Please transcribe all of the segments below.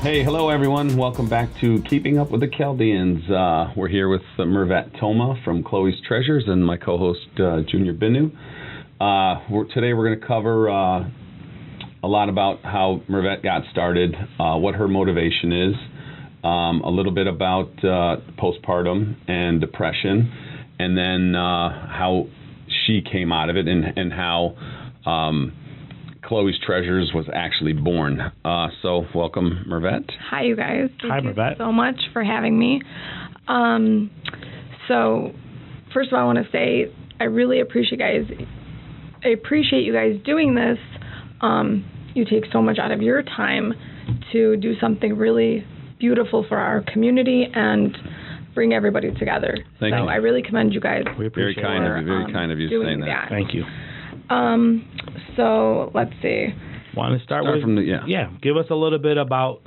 Hey, hello everyone. Welcome back to Keeping Up with the Chaldeans. We're here with Mervit Toma from Chloe's Treasures and my co-host Junior Binno. Today we're going to cover a lot about how Mervit got started, what her motivation is, a little bit about postpartum and depression, and then how she came out of it and how Chloe's Treasures was actually born. So welcome, Mervit. Hi, you guys. Hi, Thank Mervit. you so much for having me. So first of all, I want to say I really appreciate you guys doing this. You take so much out of your time to do something really beautiful for our community and bring everybody together. Thank you. I really commend you guys. We appreciate it. Very kind of you saying that. Thank you. So let's see. Want to start with from the give us a little bit about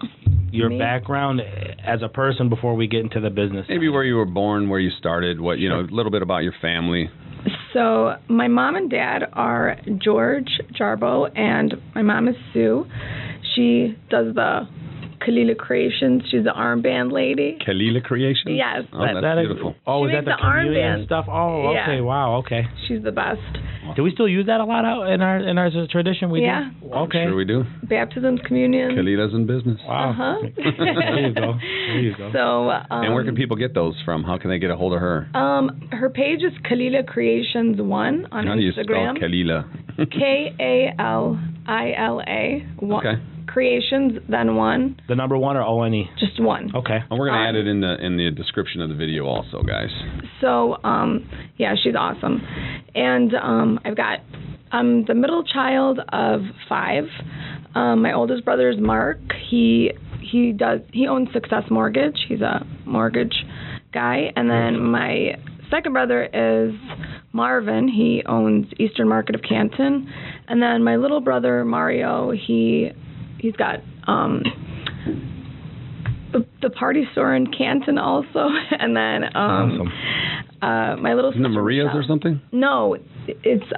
your Me? background as a person before we get into the business. Maybe where you were born, where you started, what a little bit about your family. So my mom and dad are George Jarbo, and my mom is Sue. She does the Kalila Creations. She's the armband lady. Kalila Creations? Yes. Oh, that's beautiful. Oh, She is that the makes the communion armband. stuff? Oh, okay. Yeah. Wow. Okay. She's the best. Do we still use that a lot out in our tradition? We Yeah. do. Okay. Sure we do. Baptisms, communion. Kalila's in business. Wow. Uh-huh. There you go. There you go. So. And where can people get those from? How can they get a hold of her? Her page is Kalila Creations 1 on How do you spell Instagram. Kalila? Kalila 1. Okay. Creations, then 1. The number 1 or O-N-E? Just 1. Okay. And we're going to add it in the description of the video also, guys. So, yeah, she's awesome. And I'm the middle child of 5. My oldest brother is Mark. He owns Success Mortgage. He's a mortgage guy. And then my second brother is Marvin. He owns Eastern Market of Canton. And then my little brother Mario, he's got the party store in Canton also. And then Awesome. my little Isn't it sister Maria's Michelle. or something? No, it's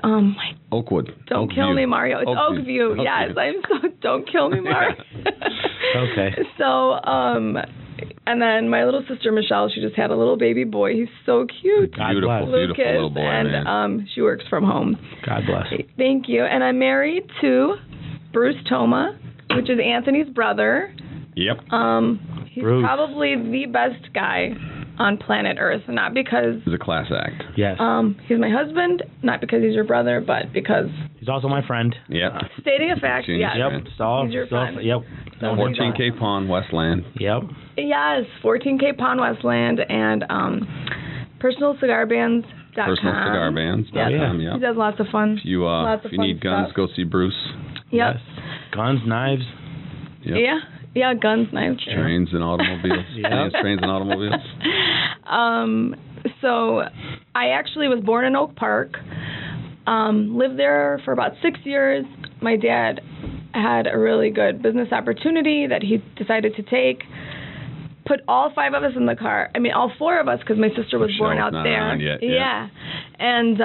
Oakwood. Don't kill me, Mario. It's Oakview. Oakview. Yes, don't kill me, Mario. Okay. So, and then my little sister Michelle, she just had a little baby boy. He's so cute. God Beautiful, bless. beautiful Lucas, little boy, and man. she works from home. God bless. Thank you. And I'm married to Bruce Toma, which is Anthony's brother. Yep. He's Bruce. probably the best guy on planet Earth, not because It's a class act. Yes. he's my husband, not because he's your brother, but because He's also my friend. Yep. stating a fact, Genius, yes. man. Yep. It's all, He's your it's all- friend. Yep. So 14 Cape Pond, Westland. Yep. Yes, 14K Pond Westland and personalcigarbands.com. Personalcigarbands.com. He Yep. does lots of fun. If you Lots of if you fun need guns, stuff. go see Bruce. Yep. Yes. Guns, knives. Yep. Yeah, guns, knives. Trains and automobiles. Yep. Trains and automobiles. So I actually was born in Oak Park. Lived there for about 6 years. My dad had a really good business opportunity that he decided to take. Put all 5 of us in the car. I mean, all 4 of us, because my sister was born Michelle's out not there. around yet, Yeah. And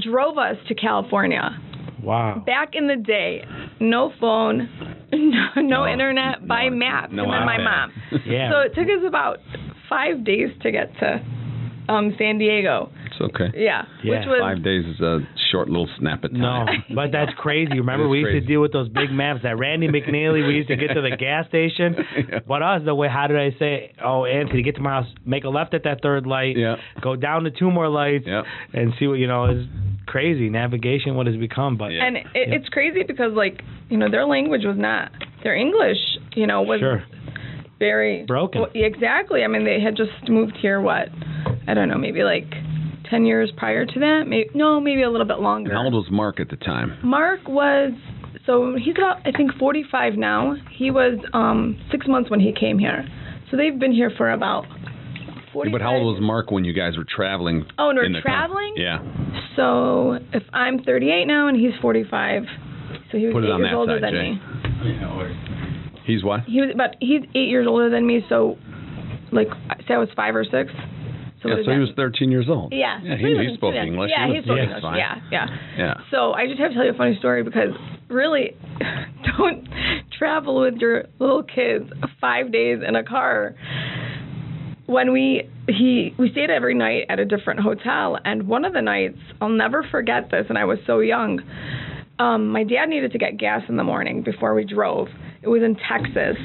drove us to California. Wow. Back in the day, no phone, no internet, by map, no and then my iPad. mom. Yeah. So it took us about 5 days to get to San Diego. It's okay. Yeah, Yeah. which was 5 days is a short little snap at No, time. but that's crazy. Remember, It is we used crazy. to deal with those big maps. That Randy McNeely, we used to get to the gas station. Yeah. But us, the way, how did I say, oh, Anthony, get to my house, make a left at that third light, Yeah. go down to 2 more lights, Yep. and see what, is crazy. Navigation, what it's become. But Yeah. and it's crazy because their language was not their English, was Sure. very Broken. Well, exactly. I mean, they had just moved here. I don't know, maybe 10 years prior to that. Maybe a little bit longer. And how old was Mark at the time? Mark was, so he's about, I think, 45 now. He was 6 months when he came here. So they've been here for about 45. But how old was Mark when you guys were traveling? Oh, and in we're the car? traveling? Yeah. So if I'm 38 now and he's 45, so he was Put it 8 on years that older side, than Jay. me. He's what? He's 8 years older than me, so say I was 5 or 6. So Yeah, what is so he that? was 13 years old. Yeah. Yeah, So he he was- spoke English. Yeah, he spoke was English. fine. Yeah. Yeah. So I just have to tell you a funny story because really, don't travel with your little kids 5 days in a car. When we stayed every night at a different hotel, and one of the nights, I'll never forget this, and I was so young. My dad needed to get gas in the morning before we drove. It was in Texas,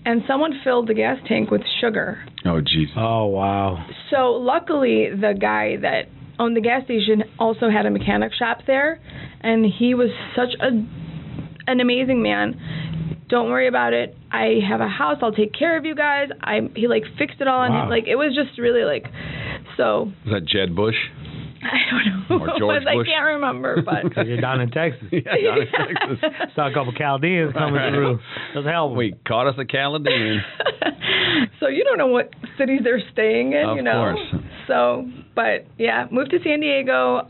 and someone filled the gas tank with sugar. Oh, Jesus. Oh, wow. So luckily, the guy that owned the gas station also had a mechanic shop there, and he was such an amazing man. Don't worry about it. I have a house. I'll take care of you guys. He like fixed it all, Wow. and like it was just really like, so. Was that Jed Bush? I don't know. Or George I Bush? can't remember, but. Because you're down in Texas. Yeah, down in Texas. Saw a couple Chaldeans coming Right. through. Those hell. We caught us a Chaldean. So you don't know what cities they're staying in, Of you know. course. So, but yeah, moved to San Diego.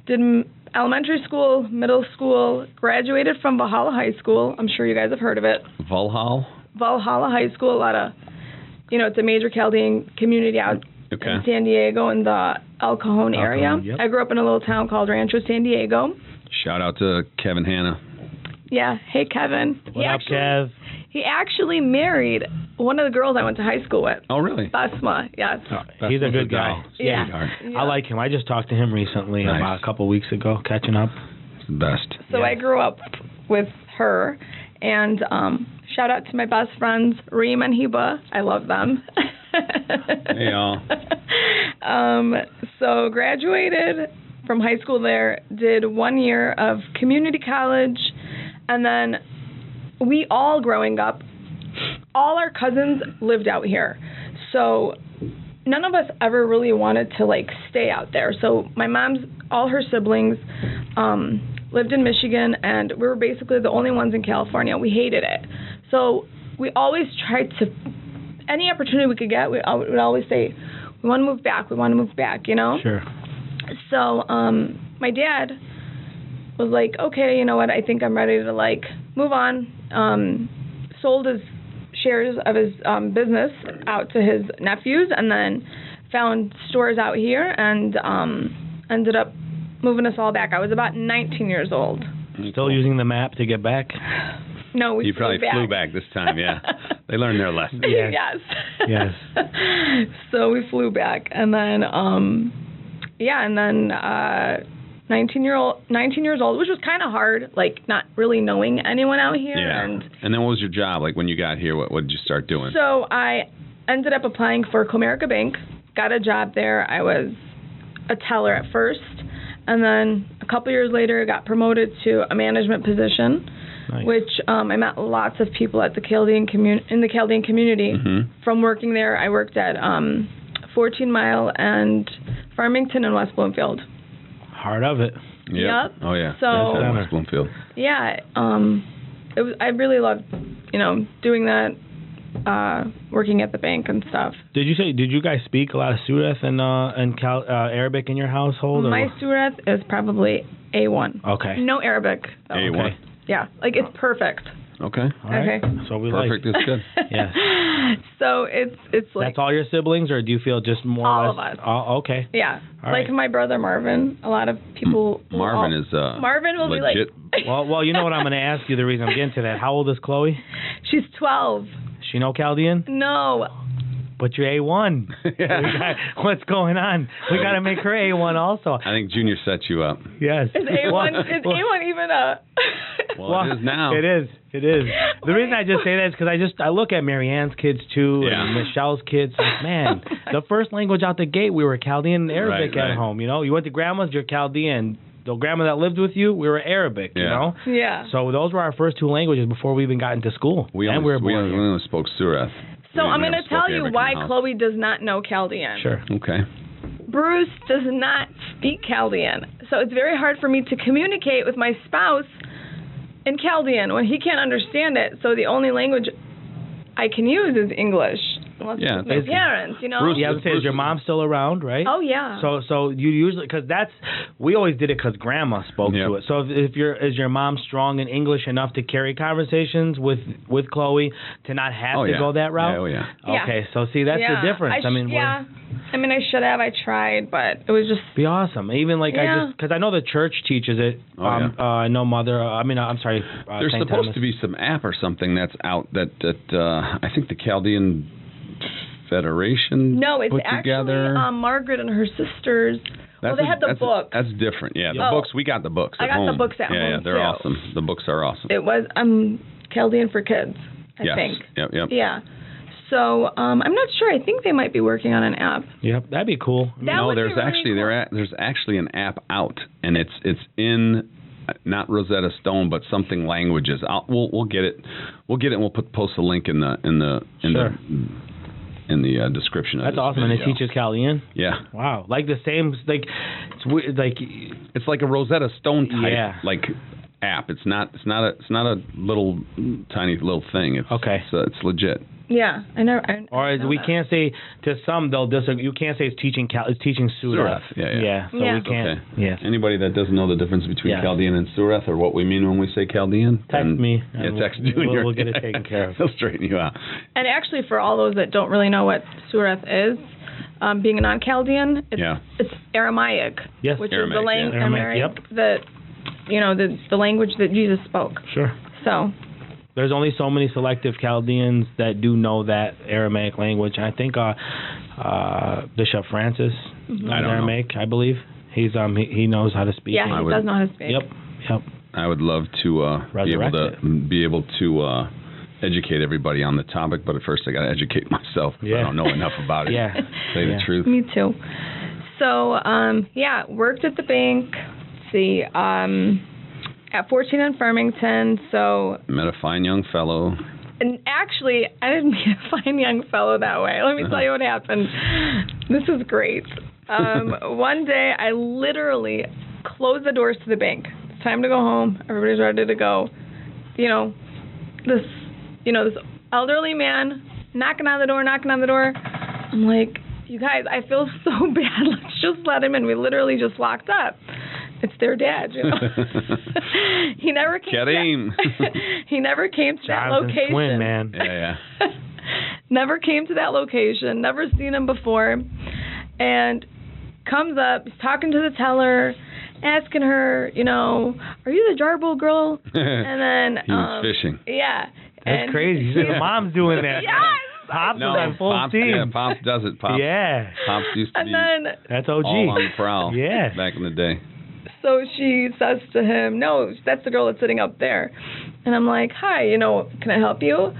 Did elementary school, middle school, graduated from Valhalla High School. I'm sure you guys have heard of it. Valhalla? Valhalla High School, a lot of, it's a major Chaldean community out in San Diego in the El Cajon area. Yep. I grew up in a little town called Rancho San Diego. Shout out to Kevin Hanna. Yeah. Hey, Kevin. What up, Kev? He actually married one of the girls I went to high school with. Oh, really? Basma, yes. Oh, he's a good guy. Yeah. Sweetheart. I like him. I just talked to him recently, Nice. about a couple weeks ago, catching up. It's the best. So I grew up with her, and shout out to my best friends, Reem and Hiba. I love them. Hey, y'all. So graduated from high school there, did 1 year of community college, and then we all growing up, all our cousins lived out here. So none of us ever really wanted to like stay out there. So my mom's, all her siblings lived in Michigan, and we were basically the only ones in California. We hated it. So we always tried to, any opportunity we could get, we would always say, we want to move back, we want to move back, you know? Sure. So my dad was like, okay, you know what, I think I'm ready to like move on. Sold his shares of his business out to his nephews, and then found stores out here, and ended up moving us all back. I was about 19 years old. Still using the map to get back? No, we You probably flew back this time, yeah. They learned their lesson. Yes. Yes. Yes. So we flew back, and then 19 years old, which was kind of hard, like not really knowing anyone out here. Yeah. And then what was your job? Like when you got here, what did you start doing? So I ended up applying for Comerica Bank, got a job there. I was a teller at first, and then a couple years later got promoted to a management position. Nice. Which I met lots of people at the Chaldean in the Chaldean community. Mm-hmm. From working there, I worked at 14 Mile and Farmington and West Bloomfield. Heart of it. Yep. Oh, yeah. So- That's West Bloomfield. Yeah, it was. I really loved, doing that, working at the bank and stuff. Did you guys speak a lot of Sureth and Arabic in your household? Or? My Sureth is probably A1. Okay. No Arabic, though. A1. Okay. Yeah, like it's perfect. Okay. All right. Okay. So we Perfect like. is good. Yes. So it's like That's all your siblings, or do you feel just more all or of less? us. Oh, okay. Yeah, All like right. my brother Marvin. A lot of people. Marvin is Marvin will legit. be like. Well, you know what I'm going to ask you. The reason I'm getting to that. How old is Chloe? She's 12. She know Chaldean? No. But you're A1. Yeah. What's going on? We got to make her A1 also. I think Junior set you up. Yes. Is A1 A1 even a? Well, it is now. It is. The reason I just say that is because I look at Marianne's kids too, Yeah. and Michelle's kids. Like, man, the first language out the gate, we were Chaldean and Arabic Right. at home. You went to grandma's, you're Chaldean. The grandma that lived with you, we were Arabic. Yeah. You know. Yeah. So those were our first two languages before we even got into school. We and only, we were we born here. only spoke Sureth. So We I'm never going to spoke tell you Arabic why in the house. Chloe does not know Chaldean. Sure. Okay. Bruce does not speak Chaldean, so it's very hard for me to communicate with my spouse in Chaldean when he can't understand it. So the only language I can use is English. Well, Yeah, my parents, you know. Bruce- Yeah, I would say, is your mom still around, right? Oh yeah. So you usually, because we always did it because Grandma spoke to it. So is your mom strong in English enough to carry conversations with Chloe to not have to go that route? Yeah, oh yeah. Okay, so see, that's the difference. I mean, I should have. I tried, but it was just be awesome. Even like because I know the church teaches it. I know Mother. I'm sorry. There's St. supposed Thomas. to be some app or something that's out that I think the Chaldean Federation it's put actually together. Margaret and her sisters. They had the book. That's different. Yeah, the books. We got the books at home. I got the books at home. Yeah, they're awesome. The books are awesome. It was Chaldean for Kids, I think. Yep. Yeah. So I'm not sure. I think they might be working on an app. Yep, that'd be cool. There's actually an app out, and it's in not Rosetta Stone, but something languages. We'll get it. We'll get it, and we'll post a link in the description. That's awesome, video. And it teaches Chaldean. Yeah. Wow, like the same, like it's weird, like it's like a Rosetta Stone type like app. It's not a little tiny little thing. It's legit. Yeah, I know. We can't say to some they'll disagree. You can't say it's teaching Sureth. Yeah. So we can't. Okay. Yeah. Anybody that doesn't know the difference between Chaldean and Sureth, or what we mean when we say Chaldean, text me. Yeah, text Junior. We'll get it taken care of. He'll straighten you out. And actually, for all those that don't really know what Sureth is, being a non-Chaldean, it's Aramaic, which Aramaic, is the language the language that Jesus spoke. Sure. So. There's only so many selective Chaldeans that do know that Aramaic language. I think Bishop Francis knows Aramaic, I believe. He knows how to speak. Yeah, he does know how to speak. Yep. I would love to be able to educate everybody on the topic, but at first I got to educate myself because I don't know enough about it. Yeah. Say the truth. Me too. So, worked at the bank. Let's see, at 14 in Farmington, so... Met a fine young fellow. And actually, I didn't meet a fine young fellow that way. Let me tell you what happened. This is great. One day, I literally closed the doors to the bank. It's time to go home. Everybody's ready to go. This elderly man knocking on the door. I'm like, you guys, I feel so bad. Let's just let him in. We literally just walked up. It's their dad, He never came. He never came to that location. Twin, man. Yeah. Never came to that location. Never seen him before, and comes up. He's talking to the teller, asking her, are you the Jarbo girl? And then he was fishing. Yeah. That's crazy. His mom's doing that. Yes. Pops is on full team. Yeah, Pops does it. Pops used to be that's OG. all on the prowl. Yeah. Back in the day. So she says to him, no, that's the girl that's sitting up there. And I'm like, hi, can I help you?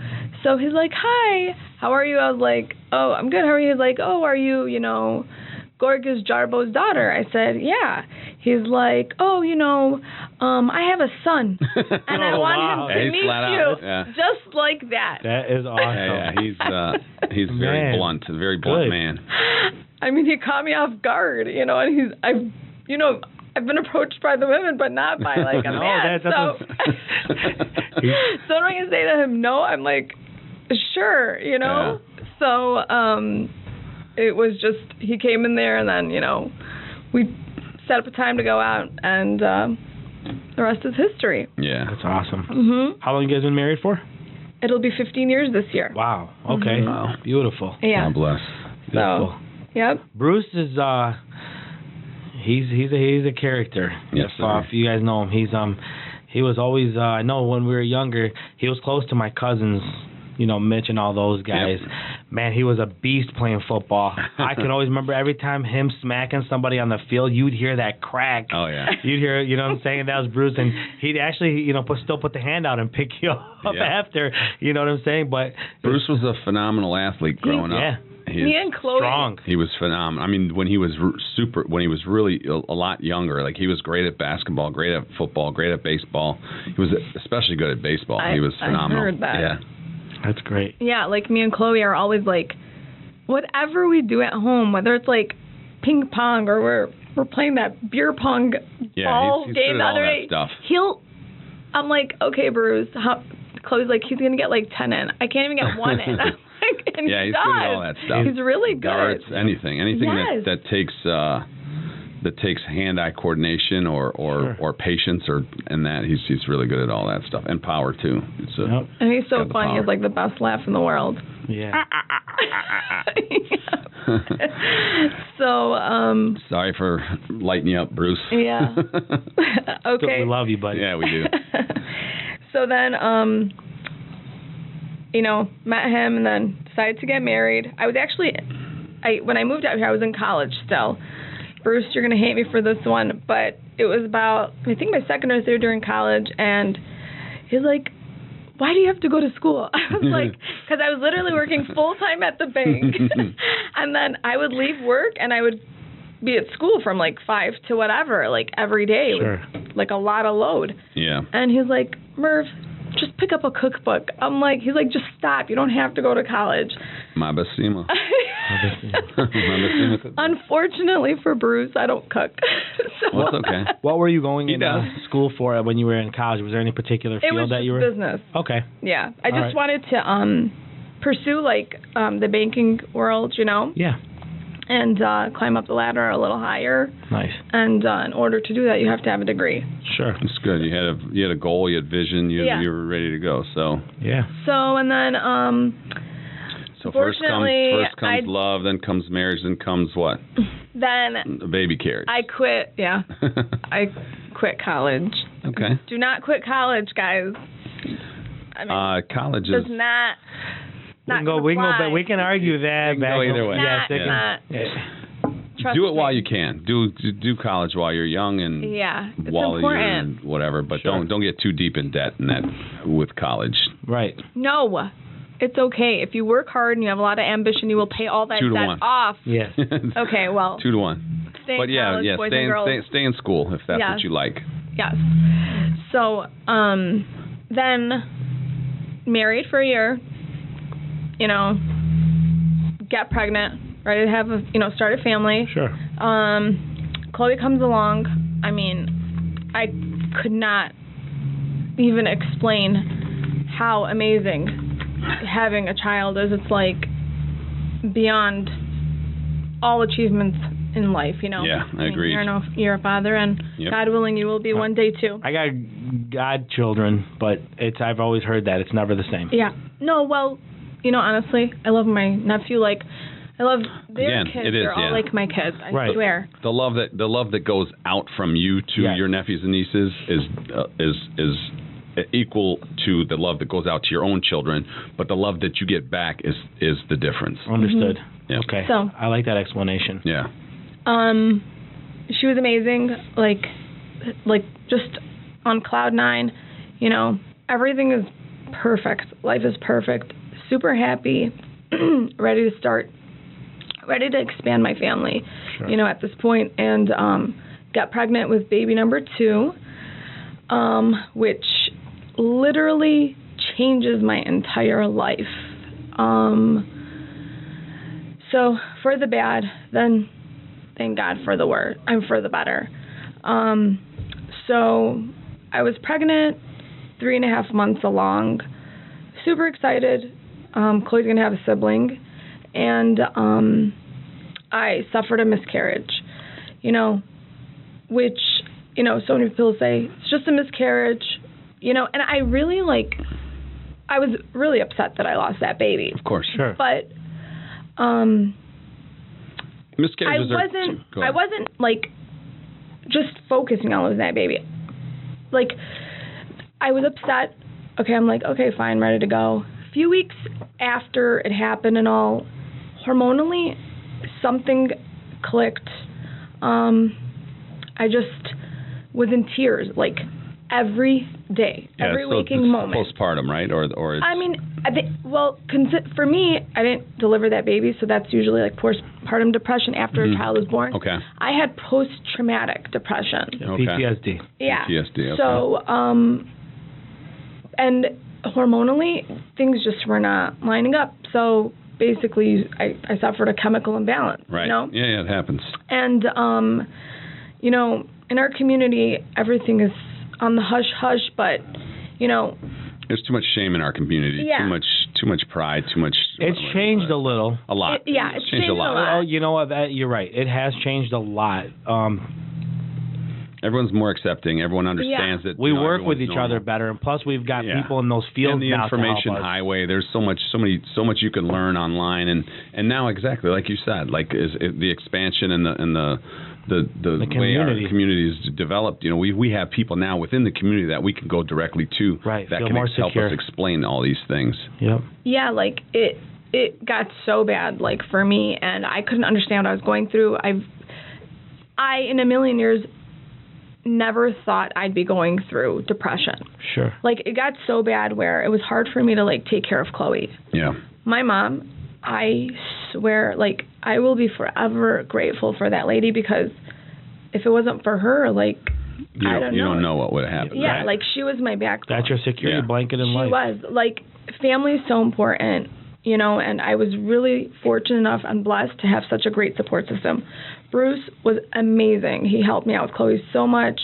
So he's like, hi, how are you? I was like, oh, I'm good. How are you? He's like, oh, are you, Gorgas Jarbo's daughter? I said, yeah. He's like, oh, I have a son, and I want him to meet you, just like that. That is awesome. Yeah, he's very blunt, a very blunt man. I mean, he caught me off guard, and I've been approached by the women, but not by like a man. So when I say to him, no, I'm like, sure, Yeah. So it was just, he came in there, and then we set up a time to go out, and the rest is history. Yeah, that's awesome. Mm-hmm. How long have you guys been married for? It'll be 15 years this year. Wow. Okay. Mm-hmm. Wow. Beautiful. Yeah. God bless. Beautiful. So, yep. Bruce is he's a character. Yes, if you guys know him, he was always I know when we were younger, he was close to my cousins, Mitch and all those guys. Yep. Man, he was a beast playing football. I can always remember every time him smacking somebody on the field, you'd hear that crack. Oh, yeah. You'd hear, what I'm saying? That was Bruce. And he'd actually, still put the hand out and pick you up after, you know what I'm saying? But Bruce was a phenomenal athlete growing up. Yeah. Me and Chloe. Strong. He was phenomenal. I mean, when he was really a lot younger, like he was great at basketball, great at football, great at baseball. He was especially good at baseball. He was phenomenal. I heard that. Yeah. That's great. Yeah, like me and Chloe are always like, whatever we do at home, whether it's like ping pong or we're playing that beer pong ball he's game good the at other all day. that stuff. I'm like, okay, Bruce. Chloe's like, he's gonna get like 10 in. I can't even get 1 in. I'm like, And yeah, he he's does. good at all that stuff. He's really good. Darts, anything Yes. that takes hand-eye coordination or patience he's really good at all that stuff, and power too. And he's so got the funny. He power. has like the best laugh in the world. Yeah. So sorry for lighting you up, Bruce. yeah. Okay. We love you, buddy. Yeah, we do. So then met him and then decided to get married. I was actually when I moved out here I was in college still. Bruce, you're going to hate me for this one, but it was about, I think my second or third year in college, and he's like, why do you have to go to school? I was like, because I was literally working full-time at the bank, and then I would leave work, and I would be at school from, like, 5 to whatever, like, every day. It was, like, a lot of load. Yeah. And he's like, Merv, just pick up a cookbook. He's like, just stop. You don't have to go to college. Mabasima. Unfortunately for Bruce, I don't cook. So, well, that's okay. What were you going into does. school for when you were in college? Was there any particular field that you were? It was business. Okay. Yeah. I just wanted to pursue, like, the banking world, Yeah. and climb up the ladder a little higher. Nice. And in order to do that, you have to have a degree. Sure. That's good. You had a goal, you had vision, you were ready to go. So yeah. So and then so first comes I love, then comes marriage, then comes what? Then a baby carriage. I quit. Yeah. I quit college. Okay. Do not quit college, guys. I mean, college does is not. We can argue that. We can go either way. Trust do it me. while you can. Do college while you're young and it's while important. you're whatever. But don't get too deep in debt in that with college. Right. No, it's okay. If you work hard and you have a lot of ambition, you will pay all that 2 to debt 1. off. Yes. Okay, well. 2 to 1. Stay in but yeah, college, boys stay and girls. stay in school if that's what you like. Yes. So, then married for a year. Get pregnant, ready to have start a family. Sure. Chloe comes along. I mean, I could not even explain how amazing having a child is. It's like beyond all achievements in life, Yeah, I agree. You're a father, and God willing, you will be one day too. I got godchildren, but I've always heard that it's never the same. Yeah. No, well, honestly, I love my nephew. Like, I love their kids. They're all like my kids. I swear. The love that goes out from you to your nephews and nieces is equal to the love that goes out to your own children, but the love that you get back is the difference. Understood. Mm-hmm. Yeah. Okay. So I like that explanation. Yeah. She was amazing. Like just on cloud 9. Everything is perfect. Life is perfect. Super happy. Ready to expand my family. Sure. At this point, and got pregnant with baby number 2, which literally changes my entire life. So for the bad, then thank God for the worse. For the better. So I was pregnant, 3.5 months along, super excited. Chloe's gonna have a sibling, and I suffered a miscarriage. Which so many people say it's just a miscarriage. And I really I was really upset that I lost that baby. Of course, sure. But miscarriages I wasn't just focusing on losing that baby. I was upset. Okay, I'm okay, fine, ready to go. A few weeks after it happened and all, hormonally, something clicked. I just was in tears, every day, every waking moment. Postpartum, right? Or it's... I mean, for me, I didn't deliver that baby, so that's usually postpartum depression after a child is born. Okay. I had post-traumatic depression. Okay. PTSD. Yeah. PTSD. Okay. So, and hormonally, things just were not lining up. So basically, I suffered a chemical imbalance. Right. Yeah, it happens. And in our community, everything is on the hush hush, but there's too much shame in our community. Yeah. pride, too much. It's changed a little. A lot. It's changed a lot. Oh, you know what? You're right. It has changed a lot. Everyone's more accepting. Everyone understands that we work with each other better, and plus we've got people in those fields and the now information to help us. highway. There's so much you can learn online, and now exactly like you said, like the expansion and the way our community is developed. You know, we have people now within the community that we can go directly to that can help us explain all these things. Yep. Yeah, like it got so bad, like for me, and I couldn't understand what I was going through. I in a million years never thought I'd be going through depression. Sure. Like it got so bad where it was hard for me to like take care of Chloe. Yeah. My mom, I swear, like I will be forever grateful for that lady, because if it wasn't for her, like you don't know what would have happened. Yeah, right? like she was my backbone. That's your security blanket in life. She was. Like family is so important, you know, and I was really fortunate enough and blessed to have such a great support system. Bruce was amazing. He helped me out with Chloe so much.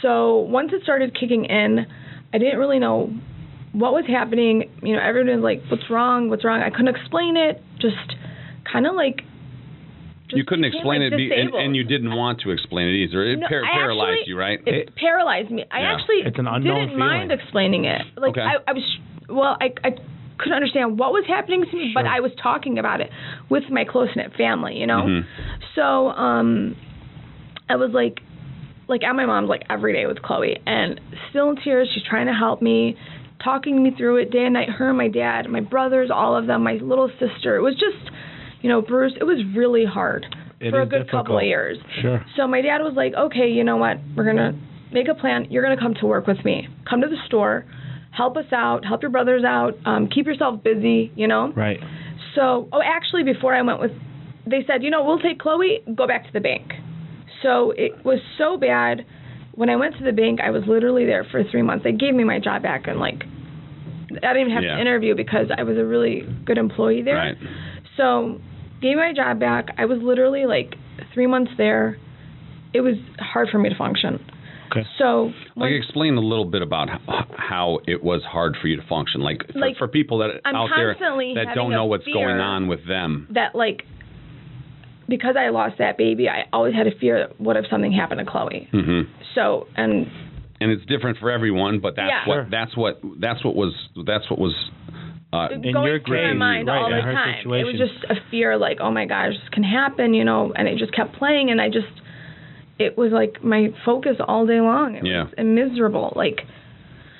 So once it started kicking in, I didn't really know what was happening. You know, everyone was like, what's wrong? What's wrong? I couldn't explain it. Just kind of like... You couldn't explain it, and you didn't want to explain it either. It paralyzed you, right? It paralyzed me. I actually didn't mind explaining it. Like I couldn't understand what was happening to me, but I was talking about it with my close-knit family, you know? Mm-hmm. So I was like at my mom's like every day with Chloe, and still in tears. She's trying to help me, talking me through it day and night. Her, my dad, my brothers, all of them, my little sister. It was just, you know, Bruce, it was really hard for a good couple of years. Sure. So my dad was like, okay, you know what? We're going to make a plan. You're going to come to work with me. Come to the store. Help us out. Help your brothers out. Keep yourself busy, you know? Right. So, actually, before I went they said, you know, we'll take Chloe, go back to the bank. So it was so bad. When I went to the bank, I was literally there for 3 months. They gave me my job back, and, like, I didn't even have to interview because I was a really good employee there. Right. So gave my job back. I was literally, like, 3 months there. It was hard for me to function. Okay. So, explain a little bit about how it was hard for you to function. Like for people that out there that don't know what's going on with them. That like, because I lost that baby, I always had a fear. What if something happened to Chloe? Mm-hmm. So and it's different for everyone, but that's what was going through my mind all the time. Situation. It was just a fear, like, oh my gosh, this can happen, you know. And it just kept playing, and it was like my focus all day long. It was miserable. Like,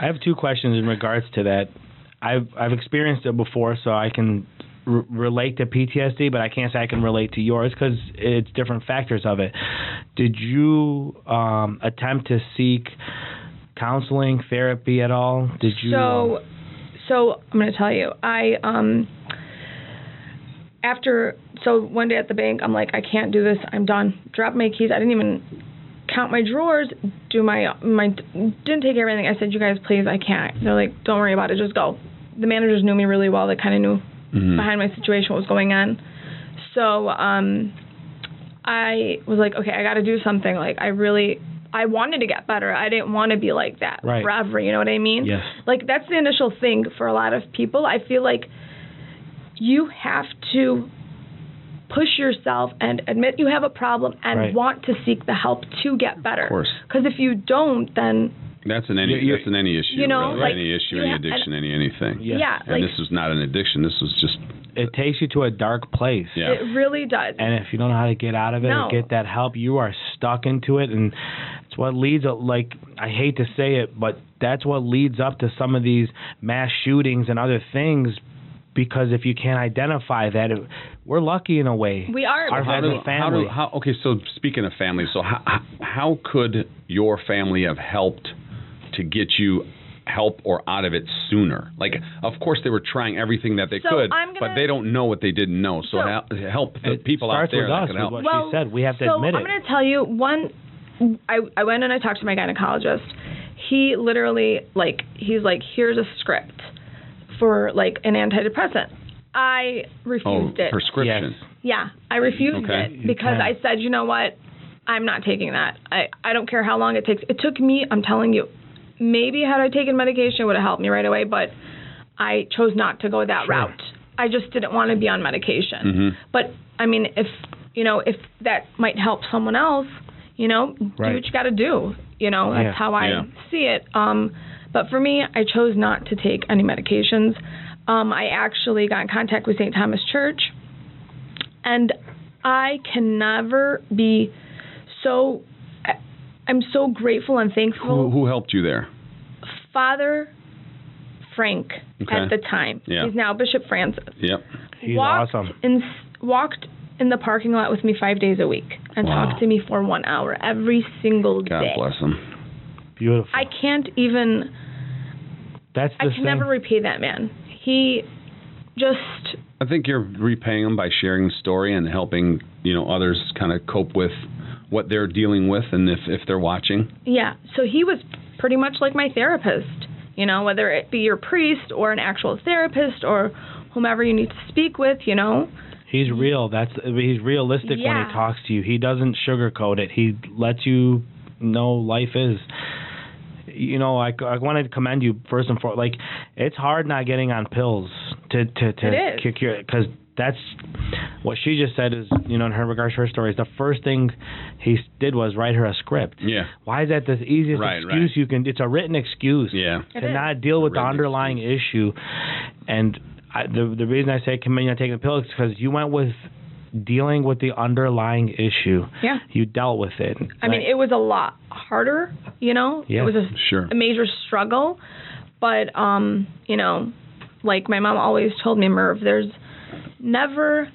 I have two questions in regards to that. I've experienced it before, so I can relate to PTSD, but I can't say I can relate to yours because it's different factors of it. Did you attempt to seek counseling, therapy at all? Did you? So I'm going to tell you, So one day at the bank, I'm like, I can't do this. I'm done. Drop my keys. I didn't even count my drawers. Didn't take everything. I said, you guys, please, I can't. They're like, don't worry about it. Just go. The managers knew me really well. They kind of knew behind my situation what was going on. So I was like, okay, I got to do something. Like I wanted to get better. I didn't want to be like that forever. You know what I mean? Yes. Like that's the initial thing for a lot of people. I feel like you have to push yourself and admit you have a problem and want to seek the help to get better. Of course. Because if you don't, then that's an any issue. You know, really. like, any issue, any addiction, anything. Yeah. And this was not an addiction. This was just. It takes you to a dark place. Yeah. It really does. And if you don't know how to get out of it or get that help, you are stuck into it, and it's what leads. Like, I hate to say it, but that's what leads up to some of these mass shootings and other things. Because if you can't identify that, we're lucky in a way. We are. Our family. Okay, so speaking of family, so how could your family have helped to get you help or out of it sooner? Like, of course, they were trying everything that they could, but they don't know what they didn't know. So help the people out there that can help. What she said. We have to admit it. I'm going to tell you, I went and I talked to my gynecologist. He literally, he's like, here's a script for, an antidepressant. I refused it. Prescription. Yes. Yeah, I refused it because I said, you know what? I'm not taking that. I don't care how long it takes. It took me, I'm telling you, maybe had I taken medication, it would have helped me right away, but I chose not to go that route. I just didn't want to be on medication. Mm-hmm. But I mean, if that might help someone else, do what you got to do. That's how I see it. But for me, I chose not to take any medications. I actually got in contact with St. Thomas Church, and I can never be so. I'm so grateful and thankful. Who helped you there? Father Frank at the time. Yeah. He's now Bishop Francis. Yep. He's awesome. Walked in the parking lot with me 5 days a week and talked to me for 1 hour every single day. God bless him. Beautiful. I can't even. I can never repay that man. He just. I think you're repaying him by sharing the story and helping others kind of cope with what they're dealing with, and if they're watching. Yeah. So he was pretty much like my therapist. Whether it be your priest or an actual therapist or whomever you need to speak with. He's real. He's realistic when he talks to you. He doesn't sugarcoat it. He lets you know life is. I wanted to commend you first and foremost. Like, it's hard not getting on pills to kick your, because that's what she just said is, in her regards to her story, is the first thing he did was write her a script. Yeah. Why is that the easiest excuse you can? It's a written excuse. Yeah. To not deal with the underlying issue. And the reason I say commend you on taking the pills is because you went with dealing with the underlying issue. Yeah. You dealt with it. I mean, it was a lot harder, Yeah. It was a major struggle. But, like my mom always told me, Merv, there's never,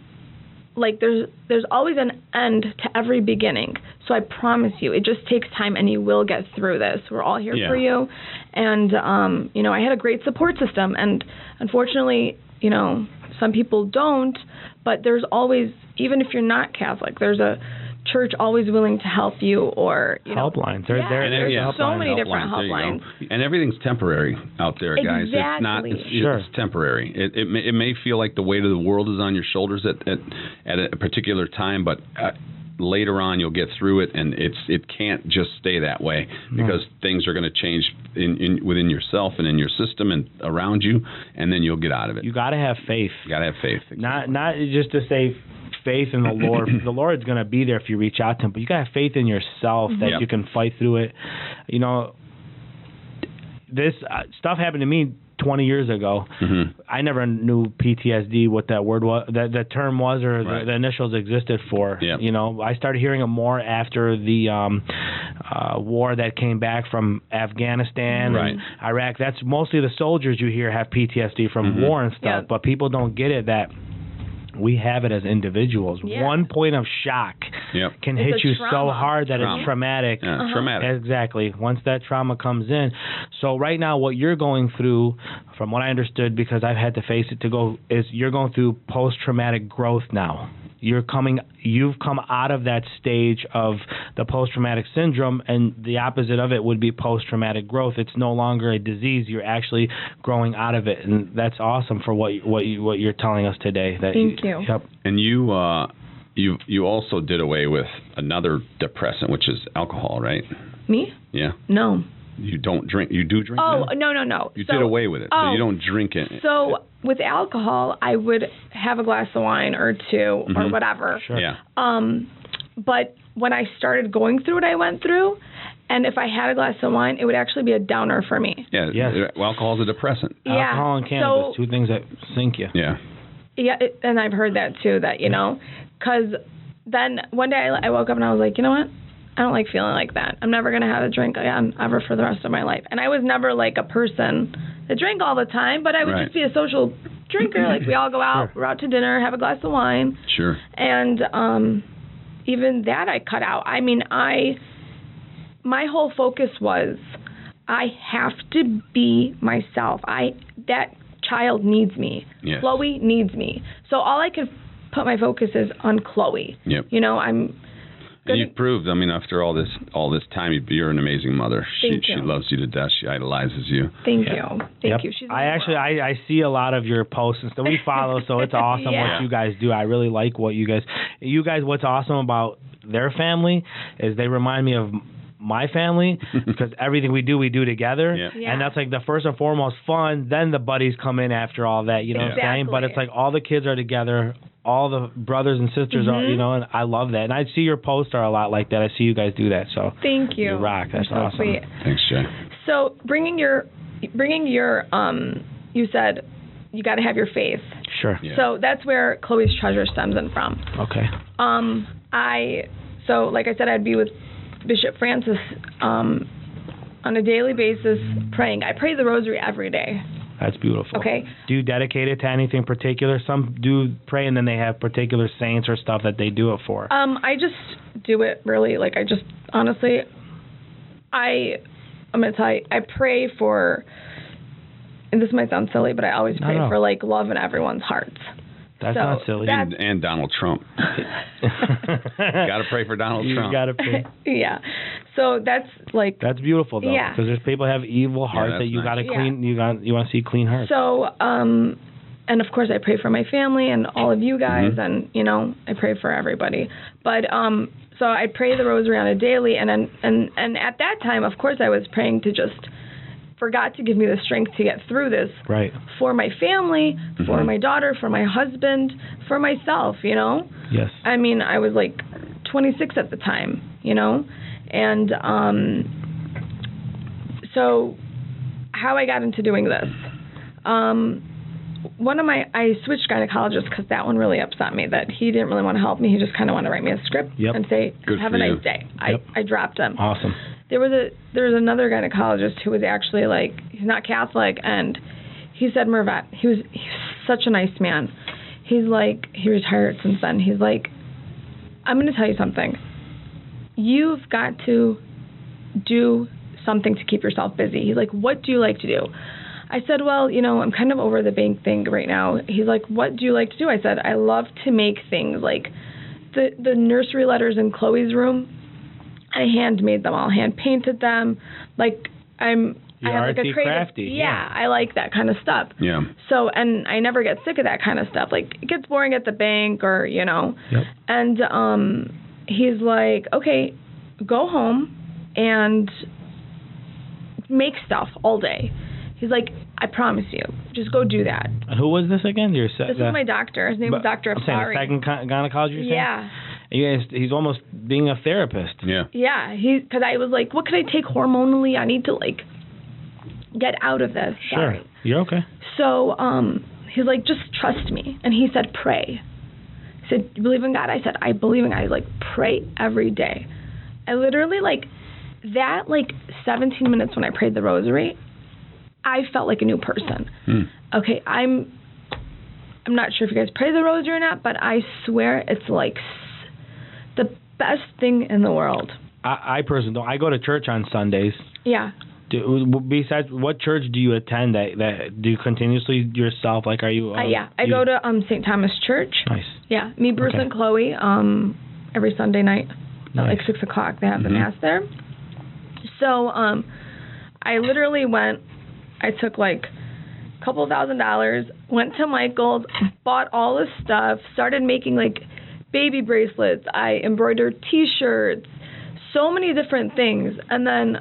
there's always an end to every beginning. So I promise you, it just takes time and you will get through this. We're all here for you. And, I had a great support system. And unfortunately, some people don't, but there's always, even if you're not Catholic, there's a church always willing to help you, or helplines. There's so many different helplines. And everything's temporary out there, guys. Exactly. It's temporary. It may feel like the weight of the world is on your shoulders at a particular time, but later on you'll get through it, and it can't just stay that way, because things are going to change within yourself and in your system and around you, and then you'll get out of it. You got to have faith. You got to have faith. Exactly. Not just to say faith in the Lord. The Lord's going to be there if you reach out to Him, but you got to have faith in yourself that you can fight through it. This stuff happened to me 20 years ago. Mm-hmm. I never knew PTSD, what that word was, the term was, or the initials existed for. Yep. I started hearing it more after the war that came back from Afghanistan and Iraq. That's mostly the soldiers you hear have PTSD from war and stuff, but people don't get it that we have it as individuals. Yeah. One point of shock can hit you so hard that it's traumatic. Yeah, traumatic. Exactly. Once that trauma comes in. So right now what you're going through, from what I understood, because I've had to face it is you're going through post-traumatic growth now. You've come out of that stage of the post-traumatic syndrome, and the opposite of it would be post-traumatic growth. It's no longer a disease. You're actually growing out of it, and that's awesome for what you're telling us today. Thank you. Yep. And you also did away with another depressant, which is alcohol, right? Me? Yeah. No. You don't drink. You do drink? Oh, now? No. You did away with it, so you don't drink it. So with alcohol, I would have a glass of wine or two or whatever. Sure. Yeah. But when I started going through what I went through, and if I had a glass of wine, it would actually be a downer for me. Yeah. Yes. Alcohol is a depressant. Yeah. Alcohol and cannabis, two things that sink you. Yeah. Yeah, and I've heard that too. That because then one day I woke up and I was like, you know what? I don't like feeling like that. I'm never going to have a drink again ever for the rest of my life. And I was never like a person that drank all the time, but I would just be a social drinker. Like we all go out, we're out to dinner, have a glass of wine. Sure. And even that I cut out. I mean, my whole focus was I have to be myself. That child needs me. Yes. Chloe needs me. So all I could put my focus is on Chloe. Yep. And you've proved, after all this time, you're an amazing mother. She loves you to death. She idolizes you. Thank you. Thank you. She's I see a lot of your posts and stuff. We follow, so it's awesome what you guys do. I really like what you guys. What's awesome about their family is they remind me of my family because everything we do together. Yeah. And that's like the first and foremost fun. Then the buddies come in after all that, you know what I'm saying? But it's like all the kids are together, all the brothers and sisters are, you know, and I love that. And I see your posts are a lot like that. I see you guys do that. So thank you. You rock. That's awesome. Sweet. Thanks, Jay. So bringing your you said you got to have your faith. Sure. Yeah. So that's where Chloe's Treasure stems in from. Okay. So like I said, I'd be with Bishop Francis on a daily basis praying. I pray the rosary every day. That's beautiful. Okay. Do you dedicate it to anything particular? Some do pray and then they have particular saints or stuff that they do it for. I just do it really, like I'm going to tell you, I pray for, and this might sound silly, but I always pray for like love in everyone's hearts. That's not silly. And Donald Trump. Got to pray for Donald Trump. You got to pray. Yeah. So that's like. That's beautiful though. Yeah. Because there's people who have evil hearts that you got to clean. You want to see clean hearts. So and of course I pray for my family and all of you guys, and you know I pray for everybody. But so I pray the rosary on a daily, and at that time, of course, I was praying to just for God to give me the strength to get through this. Right. For my family, for my daughter, for my husband, for myself, you know? Yes. I mean, I was like 26 at the time, you know? And so how I got into doing this, I switched gynecologists because that one really upset me, that he didn't really want to help me. He just kind of wanted to write me a script and say, have a nice day. I dropped him. Awesome. There was another gynecologist who was actually like, he's not Catholic, and he said, Mervit, he was such a nice man. He's like, he retired since then. He's like, I'm going to tell you something. You've got to do something to keep yourself busy. He's like, what do you like to do? I said, well, you know, I'm kind of over the bank thing right now. He's like, what do you like to do? I said, I love to make things like the nursery letters in Chloe's room. I handmade them all, hand painted them. Like I have like a creative, crafty. Yeah, I like that kind of stuff. Yeah. So, and I never get sick of that kind of stuff. Like it gets boring at the bank, or you know. Yep. And he's like, okay, go home and make stuff all day. He's like, I promise you, just go do that. Who was this again? This is my doctor. His name was Dr. Afsari. I'm saying the second gynecologist you're saying? Yeah. He's almost being a therapist. Yeah. Yeah. Because I was like, what can I take hormonally? I need to like get out of this. Sure. Sorry. You're okay. So he's like, just trust me. And he said, pray. He said, you believe in God? I said, I believe in God. He's like, pray every day. I literally like that 17 minutes when I prayed the rosary, I felt like a new person. Okay, I'm not sure if you guys pray the rosary or not, but I swear it's like the best thing in the world. I personally don't. I go to church on Sundays. Yeah. Besides, what church do you attend? That do you continuously yourself? Like, are you? I go to St. Thomas Church. Nice. Yeah, me, Bruce, and Chloe. Every Sunday night, at 6 o'clock, they have the mass there. So, I literally went. I took like a couple $1,000, went to Michael's, bought all this stuff, started making like baby bracelets. I embroidered T-shirts, so many different things. And then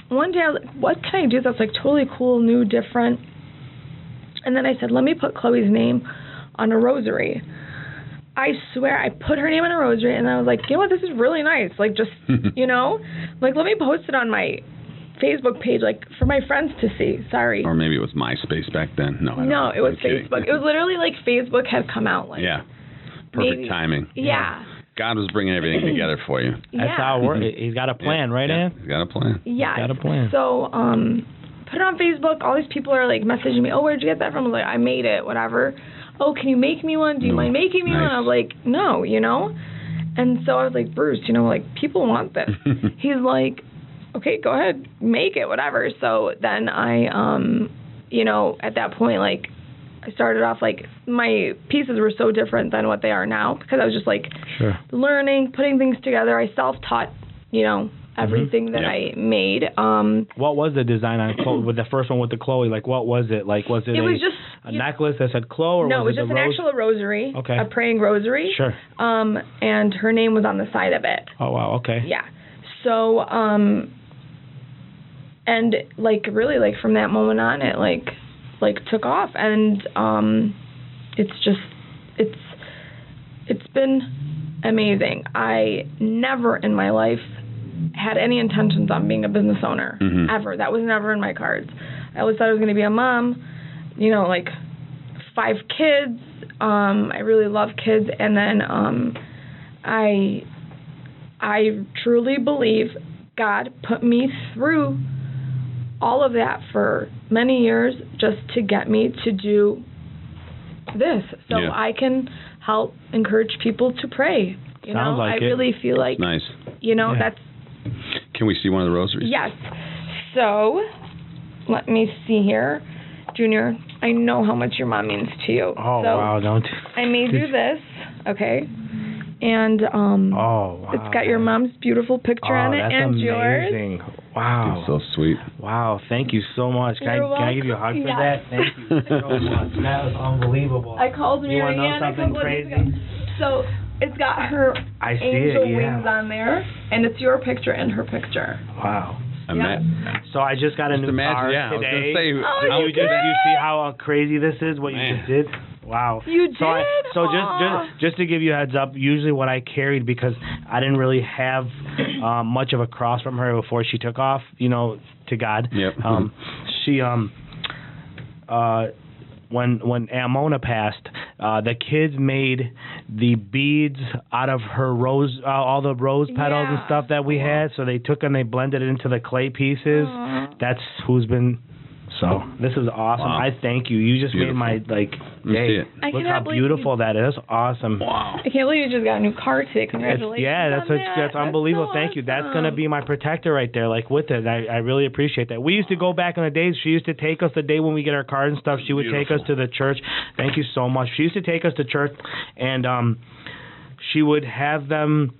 one day I was like, what can I do that's like totally cool, new, different? And then I said, let me put Chloe's name on a rosary. I swear, I put her name on a rosary, and I was like, you know what, this is really nice. Like, just, you know, like, let me post it on my Facebook page, like, for my friends to see. Sorry. Or maybe it was MySpace back then. No, it was Facebook. It was literally like Facebook had come out. Like, yeah. Perfect timing. Yeah. God was bringing everything together for you. That's how it works. He's got a plan, right, Ann? He's got a plan. Yeah. He's got a plan. So, put it on Facebook. All these people are, like, messaging me, oh, where'd you get that from? I was like, I made it, whatever. Oh, can you make me one? Do you mind making me one? I was like, no, you know? And so I was like, Bruce, you know, like, people want this. He's like, okay, go ahead, make it, whatever. So then I, you know, at that point, like, I started off, like, my pieces were so different than what they are now, because I was just, like, learning, putting things together. I self-taught, you know, everything that I made. What was the design on Chloe, with the first one with the Chloe? Like, what was it? Like, was it was just a necklace that said Chloe? Or no, was it was just an actual rosary, okay, a praying rosary. Sure. And her name was on the side of it. Oh, wow, okay. Yeah. So, and like really like from that moment on, it like took off, and it's been amazing. I never in my life had any intentions on being a business owner, ever. That was never in my cards. I always thought I was going to be a mom, like 5 kids. I really love kids. And then I truly believe God put me through all of that for many years just to get me to do this. So I can help encourage people to pray. Sounds like I really feel like, nice. That's... Can we see one of the rosaries? Yes. So, let me see here. Junior, I know how much your mom means to you. Oh, so wow, don't. I made you this, okay? And wow. It's got your mom's beautiful picture on it and amazing. Yours. Wow. That's so sweet. Wow, thank you so much. Can I give you a hug for that? Thank you so much. That was unbelievable. I called Mary Ann a couple of days ago. So it's got her angel wings on there, and it's your picture and her picture. Wow. Yep. So I just got a new car today. I was gonna say, you see how crazy this is? What you just did? Wow. You did? So just to give you a heads up, usually what I carried, because I didn't really have much of a cross from her before she took off, to God. Yep. She when Amona passed, the kids made the beads out of her rose, all the rose petals and stuff that we had. So they took and they blended it into the clay pieces. That's who's been. So this is awesome. Wow. I thank you. You just made my day. Look how beautiful that is. Awesome. Wow. I can't believe you just got a new car today. Congratulations. That's unbelievable. So thank you. awesome. That's gonna be my protector right there, like with it. I really appreciate that. We used to go back in the days. She used to take us the day when we get our cars and stuff. She would take us to the church. Thank you so much. She used to take us to church, and she would have them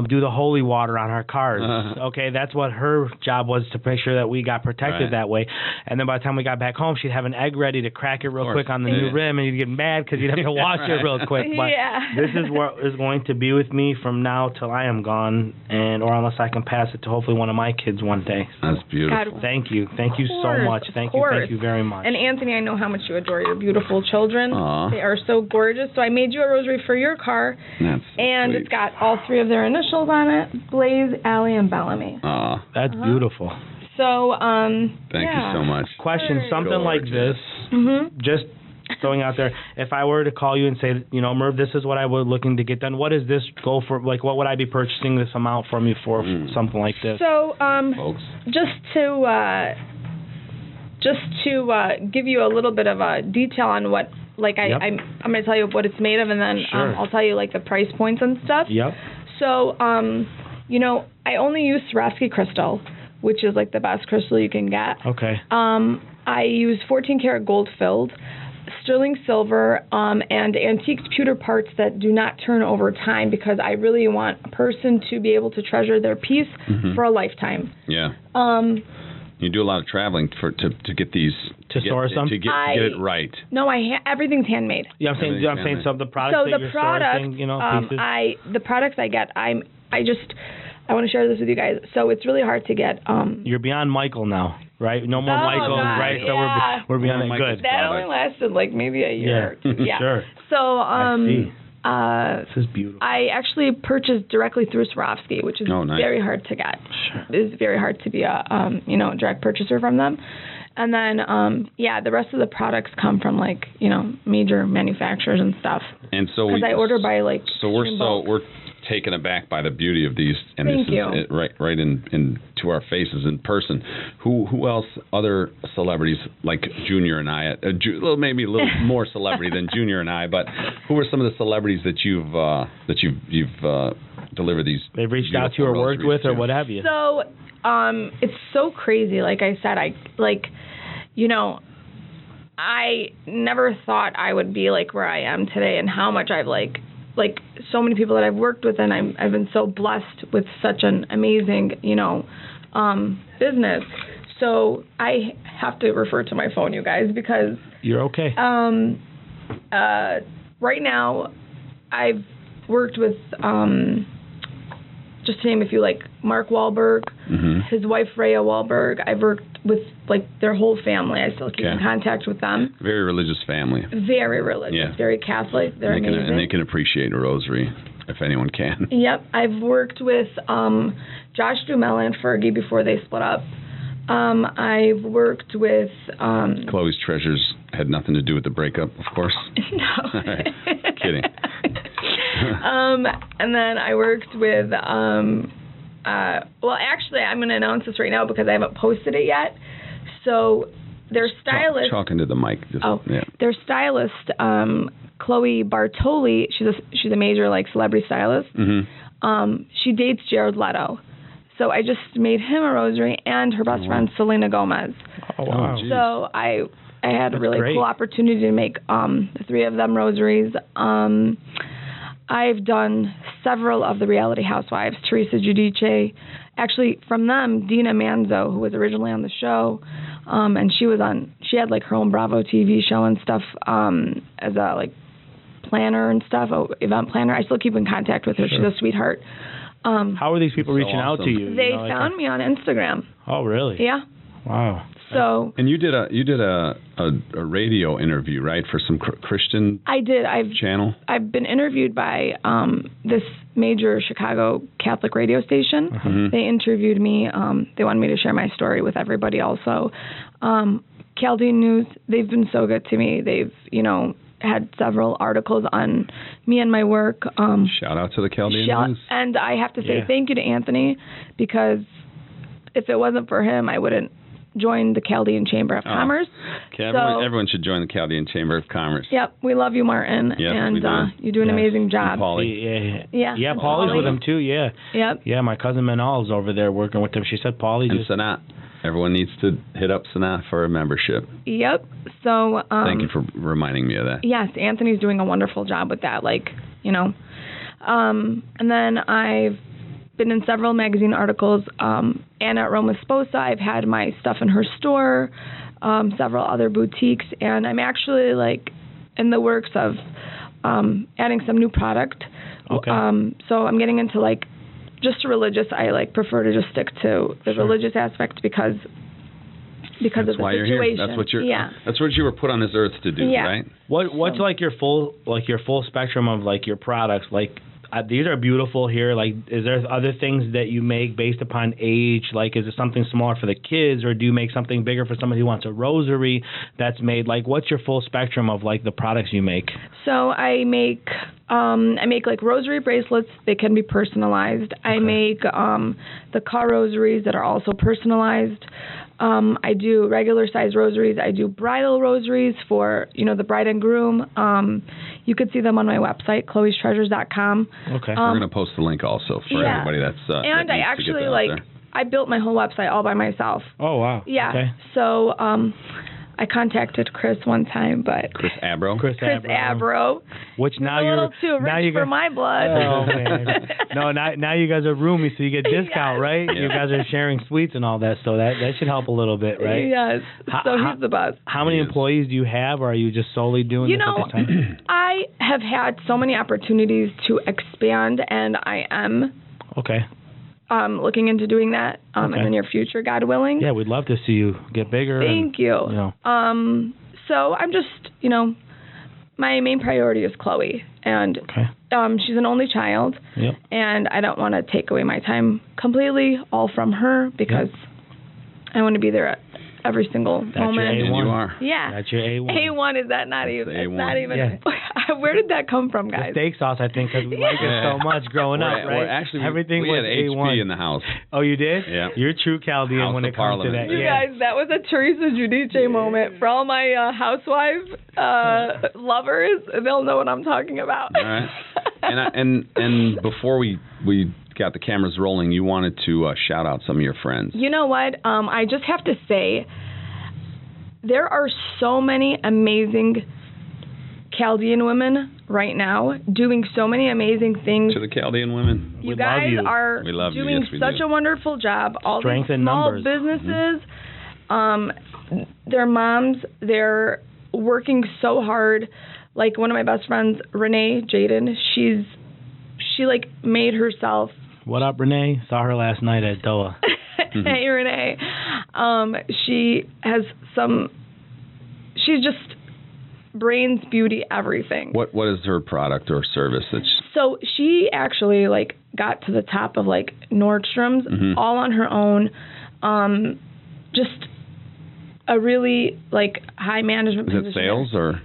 do the holy water on our cars. Okay, that's what her job was, to make sure that we got protected that way. And then by the time we got back home, she'd have an egg ready to crack it real quick on the new rim, and you'd get mad because you'd have to wash it real quick. But this is what is going to be with me from now till I am gone, or unless I can pass it to hopefully one of my kids one day. That's beautiful. God, thank you so much. Thank you very much. And Anthony, I know how much you adore your beautiful children. Aww. They are so gorgeous. So I made you a rosary for your car, and sweet. It's got all 3 of their initials on it: Blaze, Allie, and Bellamy. That's beautiful. So, thank you so much. Question, something like this, just throwing out there, if I were to call you and say, Merv, this is what I was looking to get done, what does this go for? Like, what would I be purchasing this amount from you for something like this? So, folks, just to give you a little bit of a detail on what, like, I'm going to tell you what it's made of, and then I'll tell you, like, the price points and stuff. Yep. So, I only use Swarovski crystal, which is like the best crystal you can get. Okay. I use 14 karat gold filled, sterling silver, and antique pewter parts that do not turn over time, because I really want a person to be able to treasure their piece for a lifetime. Yeah. You do a lot of traveling to get these to source them to get it right. No, everything's handmade. Yeah, I'm saying some of the products that you're sourcing, pieces. The products I get, I want to share this with you guys. So it's really hard to get. You're beyond Michael now, right? No more Michael, right? Yeah. So we're beyond it. Good. That only lasted like maybe a year. Yeah. Sure. So I see. This is beautiful. I actually purchased directly through Swarovski, which is very hard to get. Sure. It's very hard to be a direct purchaser from them. And then the rest of the products come from like major manufacturers and stuff. And so because I order by like. So we're taken aback by the beauty of these, and Thank this you. is right in to our faces in person. Who else? Other celebrities like Junior and I, maybe a little more celebrity than Junior and I, but who are some of the celebrities that you've delivered these? They've reached out to you or worked with, or what have you? So it's so crazy. Like I said, I never thought I would be like where I am today, and how much I've like so many people that I've worked with, and I've been so blessed with such an amazing, business. So I have to refer to my phone, you guys, because you're okay. Right now, I've worked with just to name a few, like Mark Wahlberg, his wife Rhea Wahlberg. I've worked with like their whole family. I still keep in contact with them. Very religious family. Very religious, very Catholic. They're amazing. And they can appreciate a rosary, if anyone can. Yep. I've worked with Josh Duhamel and Fergie before they split up. I've worked with... Chloe's Treasures had nothing to do with the breakup, of course. No. Right. Kidding. And then I worked with... well, actually, I'm going to announce this right now because I haven't posted it yet. So their stylist... Talk into the mic. Their stylist, Chloe Bartoli, she's a major like celebrity stylist. She dates Jared Leto. So I just made him a rosary and her best friend Selena Gomez. Oh wow! So I had a really cool opportunity to make the three of them rosaries. I've done several of the reality housewives, Teresa Giudice. Actually, from them, Dina Manzo, who was originally on the show, and she had like her own Bravo TV show and stuff as a like planner and stuff, event planner. I still keep in contact with her. Sure. She's a sweethart. How are these people reaching out to you? They found me on Instagram. Oh, really? Yeah. Wow. So. And you did a radio interview, right, for some Christian. I did. Channel. I've been interviewed by this major Chicago Catholic radio station. They interviewed me. They wanted me to share my story with everybody. Also, Chaldean News. They've been so good to me. They've had several articles on me and my work. Shout out to the Chaldean News. And I have to say thank you to Anthony, because if it wasn't for him, I wouldn't join the Chaldean Chamber of Commerce. Okay, everyone should join the Chaldean Chamber of Commerce. Yep, we love you, Martin. Yes, and we do. You do an amazing job. And Paulie. Yeah, Paulie's with him too, Yep. Yeah, my cousin Manal's over there working with him. She said Paulie and Sanat. Everyone needs to hit up Sanat for a membership. Yep. So thank you for reminding me of that. Yes, Anthony's doing a wonderful job with that. And then I've been in several magazine articles. Anna at Roma Sposa, I've had my stuff in her store, several other boutiques, and I'm actually in the works of adding some new product. Okay. So I'm getting into just religious. I prefer to just stick to the religious aspect because that's of the why situation. You're here. That's what you were put on this earth to do, right? What's your full spectrum of your products? These are beautiful here. Is there other things that you make based upon age? Is it something smaller for the kids, or do you make something bigger for somebody who wants a rosary that's made? What's your full spectrum of the products you make? So I make rosary bracelets. They can be personalized. Okay. I make the car rosaries that are also personalized. I do regular size rosaries. I do bridal rosaries for the bride and groom. You could see them on my website, KUWTC.com. Okay. We're going to post the link also for everybody that's. And I actually I built my whole website all by myself. Oh wow. Yeah. Okay. So I contacted Chris one time, but Chris Abro. Which now a you're little too rich for my blood. Oh man. No, now you guys are roomies, so you get discount, right? Yeah. You guys are sharing suites and all that, so that should help a little bit, right? Yes. He's the best. How many employees do you have, or are you just solely doing this at this time? I have had so many opportunities to expand, and I am. Okay. Looking into doing that in the near future, God willing. Yeah, we'd love to see you get bigger. Thank you. So I'm just, my main priority is Chloe, and she's an only child, and I don't want to take away my time completely, all from her, because I want to be there at every single moment. Your A1. And you are. Yeah. That's your A1. A1 is that not even? It's not even. Yeah. Where did that come from, guys? The steak sauce, I think, because we like it so much growing up, right? Well, actually, everything we was had A1 HP in the house. Oh, you did? Yeah. You're a true Chaldean House when of it comes to Parliament. that. You guys, that was a Teresa Giudice moment. For all my housewife lovers, they'll know what I'm talking about. All right. And before we got the cameras rolling, you wanted to shout out some of your friends. You know what? I just have to say, there are so many amazing Chaldean women right now doing so many amazing things. To the Chaldean women. You guys are doing such a wonderful job. All these small businesses, their moms, they're working so hard. Like one of my best friends, Renee Jaden, she made herself What up, Renee? Saw her last night at DOA. Hey, Renee. She has she's just brains, beauty, everything. What is her product or service So she actually got to the top of Nordstrom's all on her own. Just a really high management position. Is it sales or?